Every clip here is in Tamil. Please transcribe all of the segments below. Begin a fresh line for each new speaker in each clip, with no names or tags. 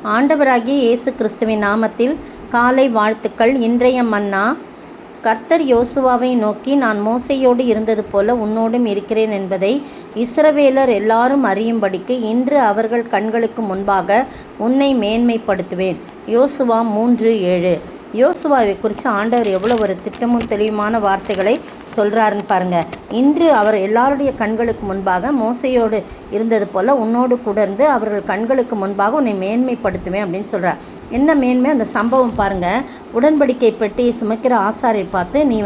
ஆண்டவராகிய இயேசு கிறிஸ்துவின் நாமத்தில் காலை வாழ்த்துக்கள். இன்றைய மன்னா, கர்த்தர் யோசுவாவை நோக்கி, நான் மோசேயோடு இருந்தது போல உன்னோடும் இருக்கிறேன் என்பதை இஸ்ரவேலர் எல்லாரும் அறியும்படிக்கு இன்று அவர்கள் கண்களுக்கு முன்பாக உன்னை மேன்மைப்படுத்துவேன். யோசுவா 3:7. யோசுவாவை குறித்து ஆண்டவர் எவ்வளோ ஒரு திட்டமும் தெளிவுமான வார்த்தைகளை சொல்கிறாருன்னு பாருங்கள். இன்று அவர் எல்லாருடைய கண்களுக்கு முன்பாக மோசையோடு இருந்தது போல் உன்னோடு கூட இருந்து அவர்கள் கண்களுக்கு முன்பாக உன்னை மேன்மைப்படுத்துவேன் அப்படின்னு சொல்கிறார். என்ன மேன்மை? அந்த சம்பவம் பாருங்கள். உடன்படிக்கை பெட்டி சுமக்கிற ஆசாரியர் பார்த்து, நீ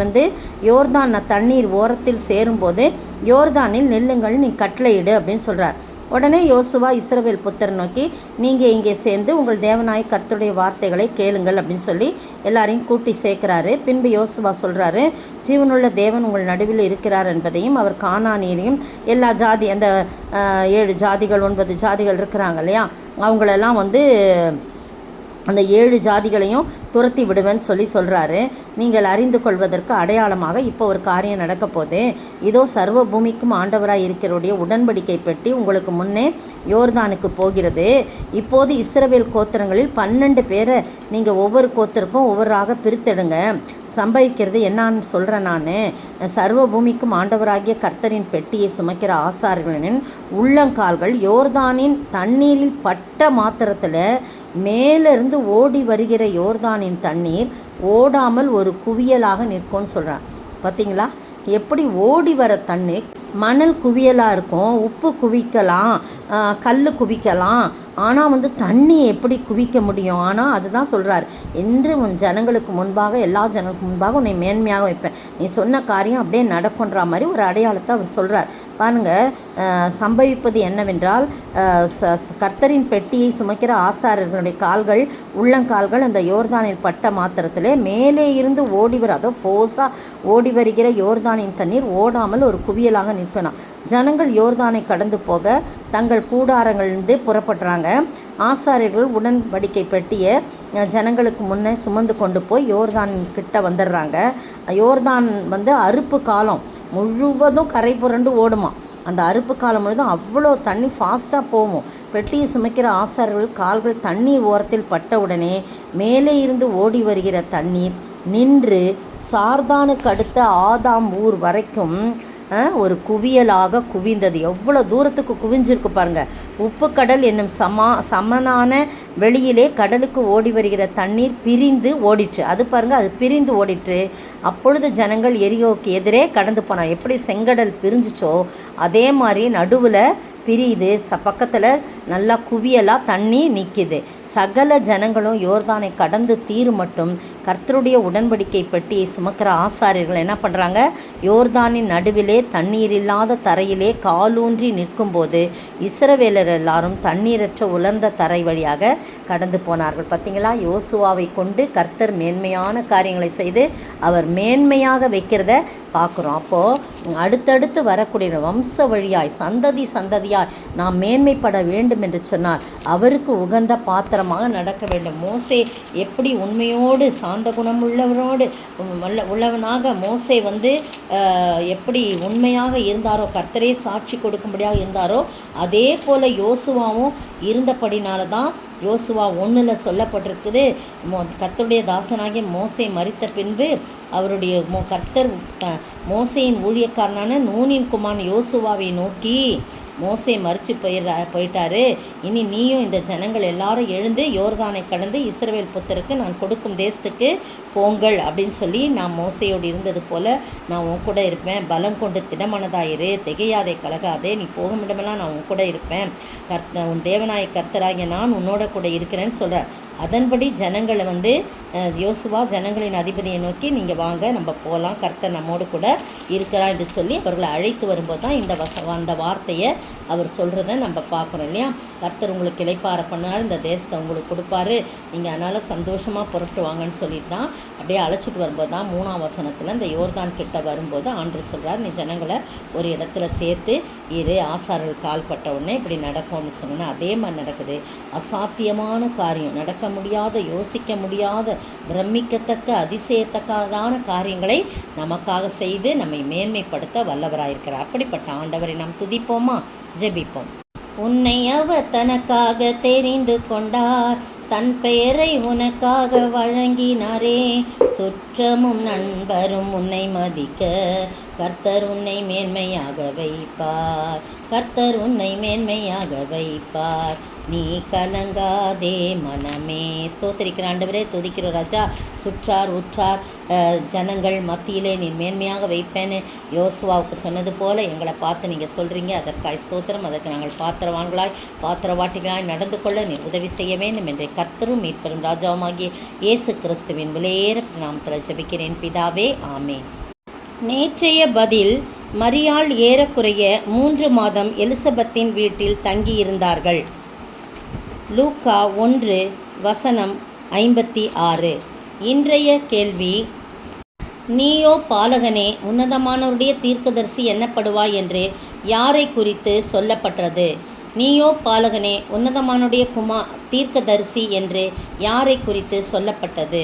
யோர்தான் தண்ணீர் ஓரத்தில் சேரும்போது யோர்தானில் நில்லுங்கள், நீ கட்டளையிடு அப்படின்னு சொல்கிறார். உடனே யோசுவா இஸ்ரவேல் புத்தரை நோக்கி, நீங்கள் இங்கே சேர்ந்து உங்கள் தேவனாய கர்த்தருடைய வார்த்தைகளை கேளுங்கள் அப்படின்னு சொல்லி எல்லாரையும் கூட்டி சேர்க்குறாரு. பின்பு யோசுவா சொல்கிறாரு, ஜீவனுள்ள தேவன் உங்கள் நடுவில் இருக்கிறார் என்பதையும் அவர் கானானியரையும் எல்லா ஜாதி, அந்த 7 ஜாதிகள் 9 ஜாதிகள் இருக்கிறாங்க இல்லையா, அவங்களெல்லாம் அந்த 7 ஜாதிகளையும் துரத்தி விடுவேன்னு சொல்கிறாரு. நீங்கள் அறிந்து கொள்வதற்கு அடையாளமாக இப்போ ஒரு காரியம் நடக்க போகுது. இதோ சர்வ பூமிக்கும் ஆண்டவராக இருக்கிறவருடைய உடன்படிக்கை பெட்டி உங்களுக்கு முன்னே யோர்தானுக்கு போகிறது. இப்போது இஸ்ரவேல் கோத்திரங்களில் 12 பேரை நீங்கள் ஒவ்வொரு கோத்திரக்கும் ஒவ்வொருவராக பிரித்தெடுங்க. சம்பவிக்கிறது என்னான்னு சொல்கிறேன் நான். சர்வ பூமிக்கும் ஆண்டவராகிய கர்த்தரின் பெட்டியை சுமக்கிற ஆசாரியர்களின் உள்ளங்கால்கள் யோர்தானின் தண்ணீரில் பட்ட மாத்திரத்தில் மேலிருந்து ஓடி வருகிற யோர்தானின் தண்ணீர் ஓடாமல் ஒரு குவியலாக நிற்கும்னு சொல்கிறான். பார்த்தீங்களா, எப்படி ஓடி வர தண்ணீர் மணல் குவியலாக இருக்கும், உப்பு குவிக்கலாம், கல் குவிக்கலாம், ஆனால் தண்ணி எப்படி குவிக்க முடியும்? ஆனால் அதுதான் சொல்கிறார், என்று உன் ஜனங்களுக்கு முன்பாக, எல்லா ஜனங்களுக்கு முன்பாக உன்னை மேன்மையாக வைப்பேன். நீ சொன்ன காரியம் அப்படியே நடக்குன்ற மாதிரி ஒரு அடையாளத்தை அவர் சொல்கிறார். பாருங்கள், சம்பவிப்பது என்னவென்றால், கர்த்தரின் பெட்டியை சுமக்கிற ஆசாரியர்களுடைய கால்கள், உள்ளங்கால்கள் அந்த யோர்தானில் பட்ட மாத்திரத்தில் மேலே இருந்து ஓடி வர, அதோ ஃபோர்ஸாக ஓடி வருகிற யோர்தானின் தண்ணீர் ஓடாமல் ஒரு குவியலாக நிற்கணும். ஜனங்கள் யோர்தானை கடந்து போக தங்கள் கூடாரங்களிலிருந்து புறப்படுறாங்க. ஆசாரியர்கள் உடன்படிக்கை பெட்டியை ஜனங்களுக்கு முன்னே சுமந்து கொண்டு போய் யோர்தான் கிட்ட வந்துடுறாங்க. யோர்தான் அறுப்பு காலம் முழுவதும் கரை புரண்டு ஓடுமா. அந்த அறுப்பு காலம் முழுதும் அவ்வளோ தண்ணி ஃபாஸ்ட்டாக போகும். பெட்டியை சுமக்கிற ஆசாரியர்கள் கால்கள் தண்ணீர் ஓரத்தில் பட்டவுடனே மேலே இருந்து ஓடி வருகிற தண்ணீர் நின்று சார்தானுக்கு அடுத்த ஆதாம் ஊர் வரைக்கும் ஒரு குவியலாக குவிந்தது. எவ்வளோ தூரத்துக்கு குவிஞ்சிருக்கு பாருங்கள். உப்பு கடல் என்னும் சமனான வெளியிலே கடலுக்கு ஓடி வருகிற தண்ணீர் பிரிந்து ஓடிற்று. அது பாருங்கள், அது பிரிந்து ஓடிற்று. அப்பொழுது ஜனங்கள் எரிகோவுக்கு எதிரே கடந்து போனார். எப்படி செங்கடல் பிரிஞ்சிச்சோ அதே மாதிரி நடுவில் பிரியுது, பக்கத்தில் நல்லா குவியலாக தண்ணி நிற்கிது. சகல ஜனங்களும் யோர்தானை கடந்து தீரு மட்டும் கர்த்தருடைய உடன்படிக்கை பெட்டியை சுமக்கிற ஆசாரியர்கள் என்ன பண்ணுறாங்க? யோர்தானின் நடுவிலே தண்ணீர் இல்லாத தரையிலே காலூன்றி நிற்கும்போது இஸ்ரவேலர் எல்லாரும் தண்ணீரற்ற உலர்ந்த தரை வழியாக கடந்து போனார்கள். பார்த்தீங்களா, யோசுவாவை கொண்டு கர்த்தர் மேன்மையான காரியங்களை செய்து அவர் மேன்மையாக வைக்கிறத பார்க்குறோம். அப்போது அடுத்தடுத்து வரக்கூடிய வம்ச வழியாய் சந்ததி சந்ததியாய் நாம் மேன்மைப்பட வேண்டும் என்று சொன்னார். அவருக்கு உகந்த பாத்திரமாக நடக்க வேண்டும். மோசே எப்படி உண்மையோடு சாந்த குணமுள்ளவனோடு உள்ளவனாக மோசே எப்படி உண்மையாக இருந்தாரோ, கர்த்தரே சாட்சி கொடுக்கும்படியாக இருந்தாரோ, அதே போல் யோசுவாவும் இருந்தபடினால தான் யோசுவா 1 சொல்லப்பட்டிருக்குது, கர்த்தருடைய தாசனாகிய மோசே மரித்த பின்பு அவருடைய கர்த்தர் மோசேயின் ஊழியக்காரனான நூனின் குமாரன் யோசுவாவை நோக்கி, மோசே மரித்து போயிட்டாரு, இனி நீயும் இந்த ஜனங்கள் எல்லாரும் எழுந்து யோர்தானை கடந்து இஸ்ரவேல் புத்தருக்கு நான் கொடுக்கும் தேசத்துக்கு போங்கள் அப்படின்னு சொல்லி, நான் மோசையோடு இருந்தது போல் நான் உன் கூட இருப்பேன், பலம் கொண்டு திடமனதாயிரு, திகையாதே கலகாதே, நீ போகும் இடமெல்லாம் நான் உன் கூட இருப்பேன், உன் தேவனாய கர்த்தராகிய நான் உன்னோட கூட இருக்கிறேன்னு சொல்கிறார். அதன்படி ஜனங்களை யோசுவா ஜனங்களின் அதிபதியை நோக்கி, நீங்கள் வாங்க நம்ம போகலாம், கர்த்தர் நம்மோடு கூட இருக்கிறார் என்று சொல்லி அவர்களை அழைத்து வரும்போது தான் அந்த வார்த்தையை அவர் சொல்கிறத நம்ம பார்க்குறோம் இல்லையா. கர்த்தர் உங்களுக்கு இளைப்பாற பண்ணார், இந்த தேசத்தை உங்களுக்கு கொடுப்பாரு, நீங்கள் அதனால் சந்தோஷமாக புறப்பட்டு வாங்கன்னு சொல்லிட்டு தான் அப்படியே அழைச்சிட்டு வரும்போது தான் 3ஆம் வசனத்தில் இந்த யோர்தான் கிட்ட வரும்போது ஆண்டவர் சொல்கிறார், நீ ஜனங்களை ஒரு இடத்துல சேர்த்து இரு, ஆசாரர்கள் கால் பட்ட உடனே இப்படி நடக்கும்னு சொன்னோன்னா அதே மாதிரி நடக்குது. அசாத்தியமான காரியம், நடக்க முடியாத, யோசிக்க முடியாத, பிரமிக்கத்தக்க, அதிசயத்தக்கதான காரியங்களை நமக்காக செய்து நம்மை மேன்மைப்படுத்த வல்லவராயிருக்கிறார். அப்படிப்பட்ட ஆண்டவரை நாம் துதிப்போமா? ஜெபிப்போம். உன்னை அவர் தனக்காக தெரிந்து கொண்டார், தன் பெயரை உனக்காக வழங்கினாரே. சுற்றமும் நண்பரும் உன்னை மதிக்க கர்த்தர் உன்னை மேன்மையாக வைப்பார், கர்த்தர் உன்னை மேன்மையாக வைப்பார். நீ கலங்காதே மனமே. ஸ்தோத்திரிக்கிற ஆண்டவரே, துதிக்கிற ராஜா. சுற்றார் உற்றார் ஜனங்கள் மத்தியிலே நீ மேன்மையாக வைப்பேன்னு யோசுவாவுக்கு சொன்னது போல் எங்களை பார்த்து நீங்கள் சொல்கிறீங்க. அதற்காய் ஸ்தோத்திரம். அதற்கு நாங்கள் பாத்திரவான்களாய் பாத்திரவாட்டிகளாய் நடந்து கொள்ள நீ உதவி செய்ய வேண்டும் என்று கர்த்தரும் மீட்பெரும் ராஜாவுமாகிய இயேசு கிறிஸ்துவின் விலையேற நாமத்தில் ஜெபிக்கிறேன் பிதாவே, ஆமென். நேற்றைய பதில். மரியாள் ஏறக்குறைய 3 மாதம் எலிசபெத்தின் வீட்டில் தங்கியிருந்தார்கள். லூக்கா 1:56. இன்றைய கேள்வி: நீயோ பாலகனே, உன்னதமானவருடைய தீர்க்கதரிசி என்னப்படுவாய் என்று யாரை குறித்து சொல்லப்பட்டது? நீயோ பாலகனே, உன்னதமானவருடைய தீர்க்கதரிசி என்று யாரை குறித்து சொல்லப்பட்டது?